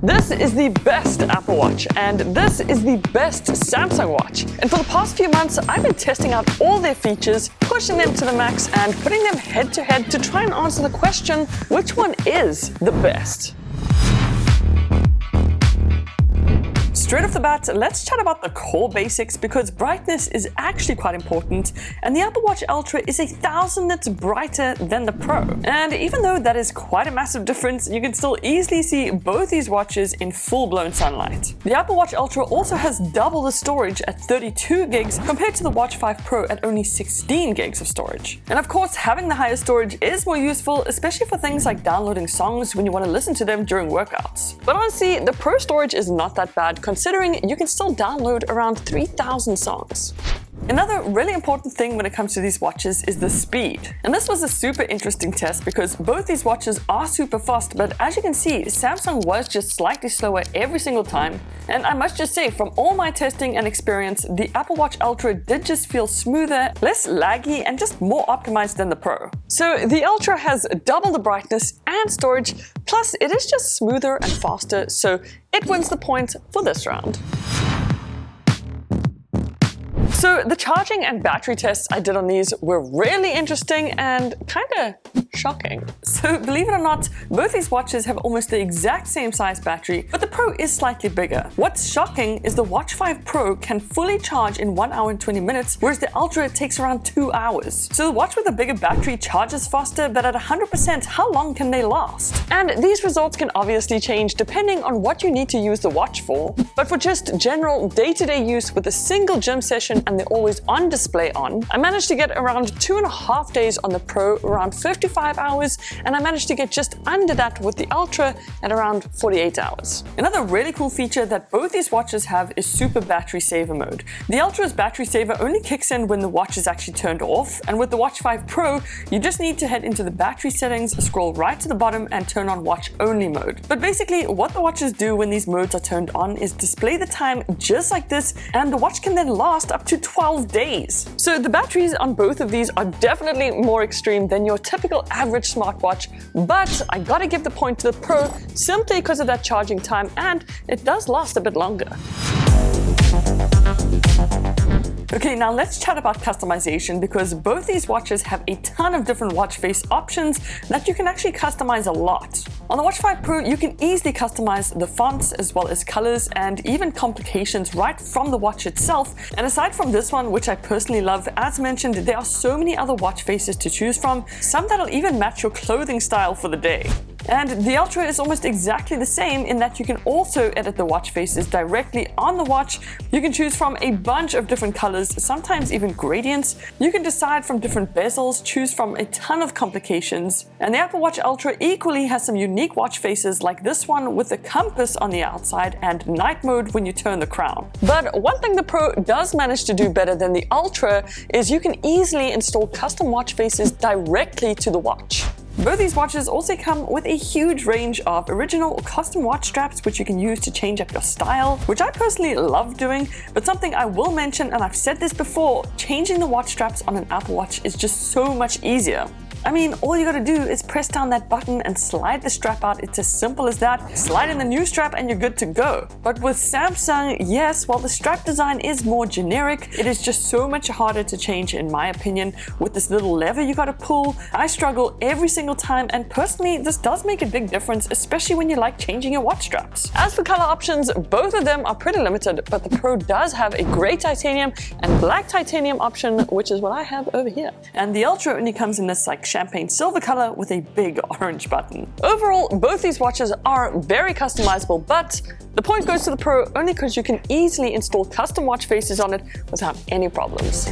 This is the best Apple Watch, and this is the best Samsung Watch. And for the past few months, I've been testing out all their features, pushing them to the max, and putting them head to head to try and answer the question, which one is the best? Straight off the bat, let's chat about the core basics because brightness is actually quite important, and the Apple Watch Ultra is 1,000 nits brighter than the Pro. And even though that is quite a massive difference, you can still easily see both these watches in full-blown sunlight. The Apple Watch Ultra also has double the storage at 32 gigs compared to the Watch 5 Pro at only 16 gigs of storage. And of course, having the higher storage is more useful, especially for things like downloading songs when you want to listen to them during workouts. But honestly, the Pro storage is not that bad considering you can still download around 3,000 songs. Another really important thing when it comes to these watches is the speed. And this was a super interesting test because both these watches are super fast, but as you can see, Samsung was just slightly slower every single time. And I must just say, from all my testing and experience, the Apple Watch Ultra did just feel smoother, less laggy, and just more optimized than the Pro. So the Ultra has double the brightness and storage, plus it is just smoother and faster, so it wins the point for this round. So the charging and battery tests I did on these were really interesting and kinda shocking. So believe it or not, both these watches have almost the exact same size battery, but the Pro is slightly bigger. What's shocking is the Watch 5 Pro can fully charge in 1 hour and 20 minutes, whereas the Ultra takes around 2 hours. So the watch with a bigger battery charges faster, but at 100%, how long can they last? And these results can obviously change depending on what you need to use the watch for. But for just general day-to-day use with a single gym session and the always on display on, I managed to get around 2.5 days on the Pro, around 55 hours, and I managed to get just under that with the Ultra at around 48 hours. Another really cool feature that both these watches have is super battery saver mode. The Ultra's battery saver only kicks in when the watch is actually turned off, and with the Watch 5 Pro, you just need to head into the battery settings, scroll right to the bottom and turn on watch only mode. But basically what the watches do when these modes are turned on is display the time just like this, and the watch can then last up to 12 days. So the batteries on both of these are definitely more extreme than your typical average smartwatch, but I gotta give the point to the Pro simply because of that charging time, and it does last a bit longer. Okay, now let's chat about customization because both these watches have a ton of different watch face options that you can actually customize a lot. On the Watch 5 Pro, you can easily customize the fonts as well as colors and even complications right from the watch itself. And aside from this one, which I personally love, as mentioned, there are so many other watch faces to choose from, some that'll even match your clothing style for the day. And the Ultra is almost exactly the same in that you can also edit the watch faces directly on the watch. You can choose from a bunch of different colors, sometimes even gradients. You can decide from different bezels, choose from a ton of complications. And the Apple Watch Ultra equally has some unique watch faces like this one with the compass on the outside and night mode when you turn the crown. But one thing the Pro does manage to do better than the Ultra is you can easily install custom watch faces directly to the watch. Both these watches also come with a huge range of original or custom watch straps which you can use to change up your style, which I personally love doing, but something I will mention, and I've said this before, changing the watch straps on an Apple Watch is just so much easier. I mean, all you gotta do is press down that button and slide the strap out. It's as simple as that. Slide in the new strap and you're good to go. But with Samsung, yes, while the strap design is more generic, it is just so much harder to change in my opinion. With this little lever you gotta pull, I struggle every single time, and personally, this does make a big difference, especially when you like changing your watch straps. As for color options, both of them are pretty limited, but the Pro does have a gray titanium and black titanium option, which is what I have over here. And the Ultra only comes in this like champagne silver color with a big orange button. Overall, both these watches are very customizable, but the point goes to the Pro only because you can easily install custom watch faces on it without any problems.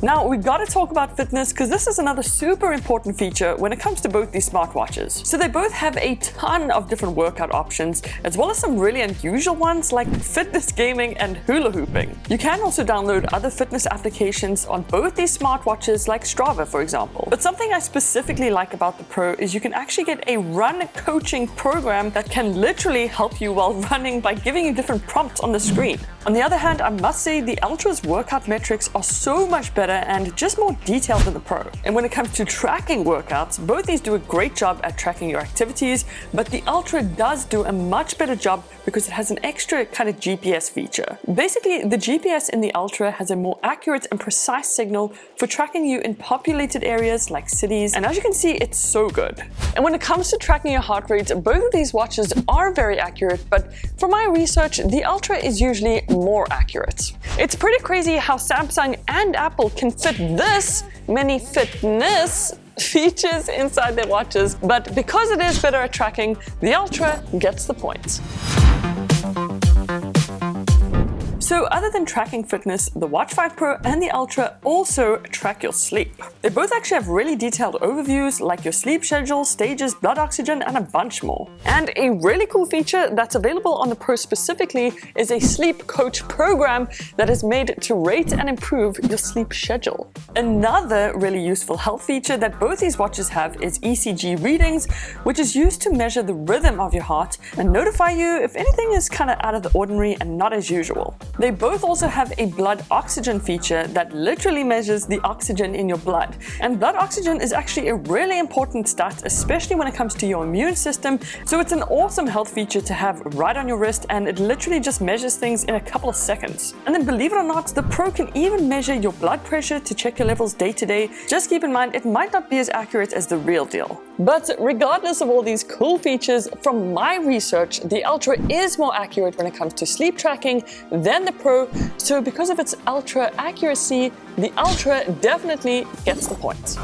Now, we gotta talk about fitness because this is another super important feature when it comes to both these smartwatches. So they both have a ton of different workout options, as well as some really unusual ones like fitness gaming and hula hooping. You can also download other fitness applications on both these smartwatches like Strava, for example. But something I specifically like about the Pro is you can actually get a run coaching program that can literally help you while running by giving you different prompts on the screen. On the other hand, I must say the Ultra's workout metrics are so much better and just more detailed than the Pro. And when it comes to tracking workouts, both these do a great job at tracking your activities, but the Ultra does do a much better job because it has an extra kind of GPS feature. Basically, the GPS in the Ultra has a more accurate and precise signal for tracking you in populated areas like cities, and as you can see, it's so good. And when it comes to tracking your heart rate, both of these watches are very accurate, but for my research, the Ultra is usually more accurate. It's pretty crazy how Samsung and Apple can fit this many fitness features inside their watches, but because it is better at tracking, the Ultra gets the point. So other than tracking fitness, the Watch 5 Pro and the Ultra also track your sleep. They both actually have really detailed overviews like your sleep schedule, stages, blood oxygen, and a bunch more. And a really cool feature that's available on the Pro specifically is a sleep coach program that is made to rate and improve your sleep schedule. Another really useful health feature that both these watches have is ECG readings, which is used to measure the rhythm of your heart and notify you if anything is kind of out of the ordinary and not as usual. They both also have a blood oxygen feature that literally measures the oxygen in your blood. And blood oxygen is actually a really important stat, especially when it comes to your immune system. So it's an awesome health feature to have right on your wrist, and it literally just measures things in a couple of seconds. And then believe it or not, the Pro can even measure your blood pressure to check your levels day to day. Just keep in mind, it might not be as accurate as the real deal. But regardless of all these cool features, from my research, the Ultra is more accurate when it comes to sleep tracking than the Pro, so because of its ultra accuracy, the Ultra definitely gets the point.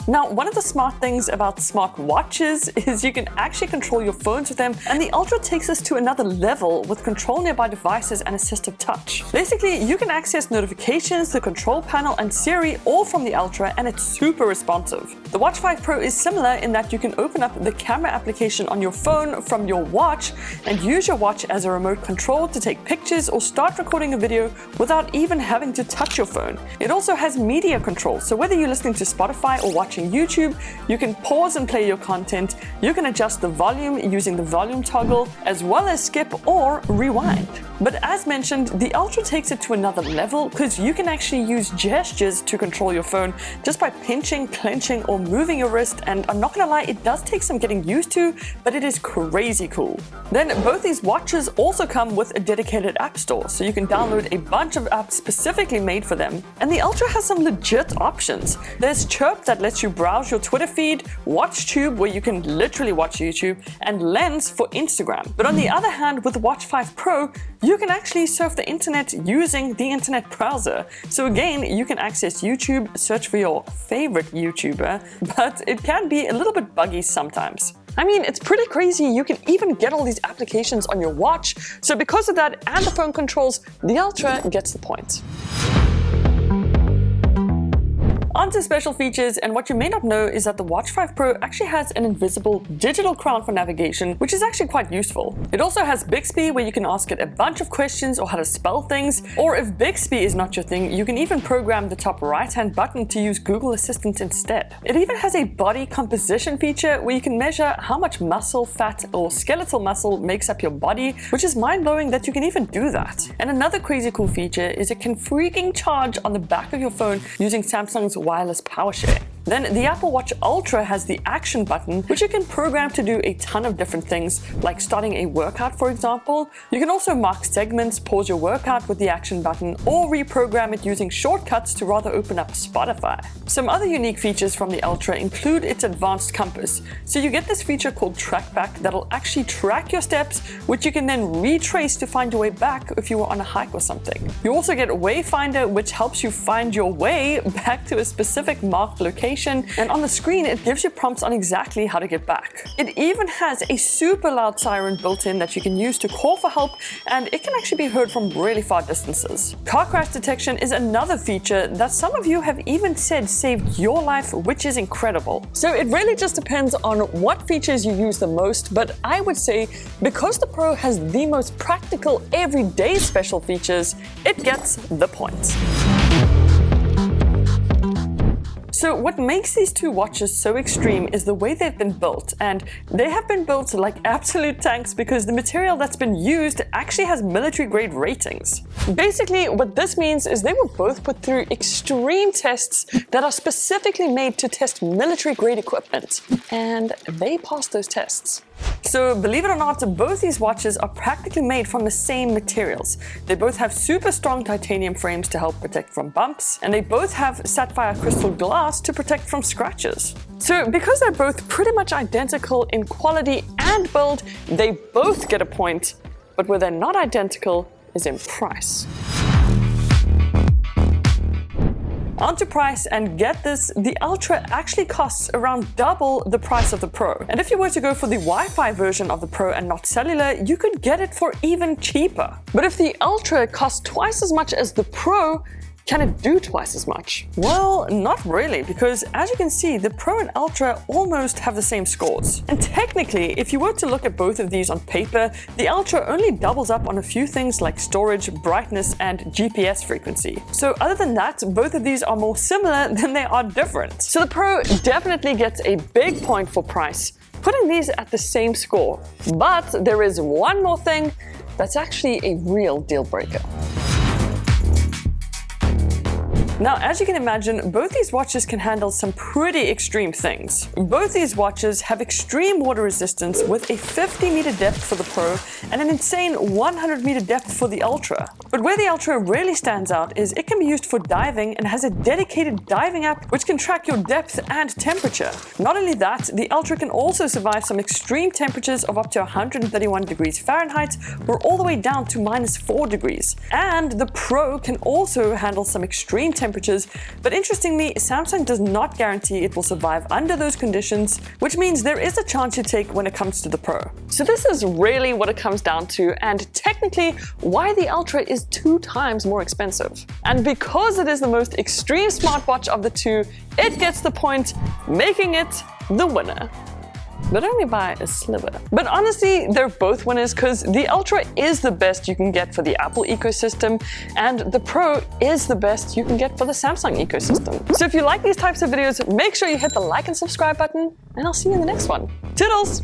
Now, one of the smart things about smart watches is you can actually control your phones with them, and the Ultra takes us to another level with control nearby devices and assistive touch. Basically, you can access notifications, the control panel, and Siri all from the Ultra, and it's super responsive. The Watch 5 Pro is similar in that you can open up the camera application on your phone from your watch and use your watch as a remote control to take pictures or start recording a video without even having to touch your phone. It also has media control, so whether you're listening to Spotify or watching YouTube, you can pause and play your content. You can adjust the volume using the volume toggle, as well as skip or rewind. But as mentioned, the Ultra takes it to another level because you can actually use gestures to control your phone just by pinching, clenching, or moving your wrist, and I'm not gonna lie, it does take some getting used to, but it is crazy cool. Then both these watches also come with a dedicated app store, so you can download a bunch of apps specifically made for them. And the Ultra has some legit options. There's Chirp that lets you browse your Twitter feed, WatchTube where you can literally watch YouTube, and Lens for Instagram. But on the other hand, with the Watch 5 Pro, you can actually surf the internet using the internet browser. So again, you can access YouTube, search for your favorite YouTuber, but it can be a little bit buggy sometimes. I mean, it's pretty crazy. You can even get all these applications on your watch. So because of that and the phone controls, the Ultra gets the point. On to special features, and what you may not know is that the Watch 5 Pro actually has an invisible digital crown for navigation, which is actually quite useful. It also has Bixby, where you can ask it a bunch of questions or how to spell things, or if Bixby is not your thing, you can even program the top right-hand button to use Google Assistant instead. It even has a body composition feature where you can measure how much muscle, fat, or skeletal muscle makes up your body, which is mind-blowing that you can even do that. And another crazy cool feature is it can freaking charge on the back of your phone using Samsung's wireless power share. Then the Apple Watch Ultra has the action button, which you can program to do a ton of different things, like starting a workout, for example. You can also mark segments, pause your workout with the action button, or reprogram it using shortcuts to rather open up Spotify. Some other unique features from the Ultra include its advanced compass. So you get this feature called TrackBack that'll actually track your steps, which you can then retrace to find your way back if you were on a hike or something. You also get Wayfinder, which helps you find your way back to a specific marked location, and on the screen it gives you prompts on exactly how to get back. It even has a super loud siren built in that you can use to call for help, and it can actually be heard from really far distances. Car crash detection is another feature that some of you have even said saved your life, which is incredible. So it really just depends on what features you use the most, but I would say because the Pro has the most practical everyday special features, it gets the point. So what makes these two watches so extreme is the way they've been built, and they have been built like absolute tanks because the material that's been used actually has military-grade ratings. Basically, what this means is they were both put through extreme tests that are specifically made to test military-grade equipment, and they passed those tests. So believe it or not, both these watches are practically made from the same materials. They both have super strong titanium frames to help protect from bumps, and they both have sapphire crystal glass to protect from scratches. So because they're both pretty much identical in quality and build, they both get a point, but where they're not identical is in price. On to price, and get this, the Ultra actually costs around double the price of the Pro. And if you were to go for the Wi-Fi version of the Pro and not cellular, you could get it for even cheaper. But if the Ultra costs twice as much as the Pro, can it do twice as much? Well, not really, because as you can see, the Pro and Ultra almost have the same scores. And technically, if you were to look at both of these on paper, the Ultra only doubles up on a few things like storage, brightness, and GPS frequency. So other than that, both of these are more similar than they are different. So the Pro definitely gets a big point for price, putting these at the same score. But there is one more thing that's actually a real deal breaker. Now, as you can imagine, both these watches can handle some pretty extreme things. Both these watches have extreme water resistance with a 50-meter depth for the Pro and an insane 100-meter depth for the Ultra. But where the Ultra really stands out is it can be used for diving and has a dedicated diving app which can track your depth and temperature. Not only that, the Ultra can also survive some extreme temperatures of up to 131 degrees Fahrenheit or all the way down to -4 degrees. And the Pro can also handle some extreme temperatures, but interestingly, Samsung does not guarantee it will survive under those conditions, which means there is a chance you take when it comes to the Pro. So this is really what it comes down to, and technically why the Ultra is 2 times more expensive. And because it is the most extreme smartwatch of the two, it gets the point, making it the winner. But only by a sliver. But honestly, they're both winners because the Ultra is the best you can get for the Apple ecosystem, and the Pro is the best you can get for the Samsung ecosystem. So if you like these types of videos, make sure you hit the like and subscribe button, and I'll see you in the next one. Toodles!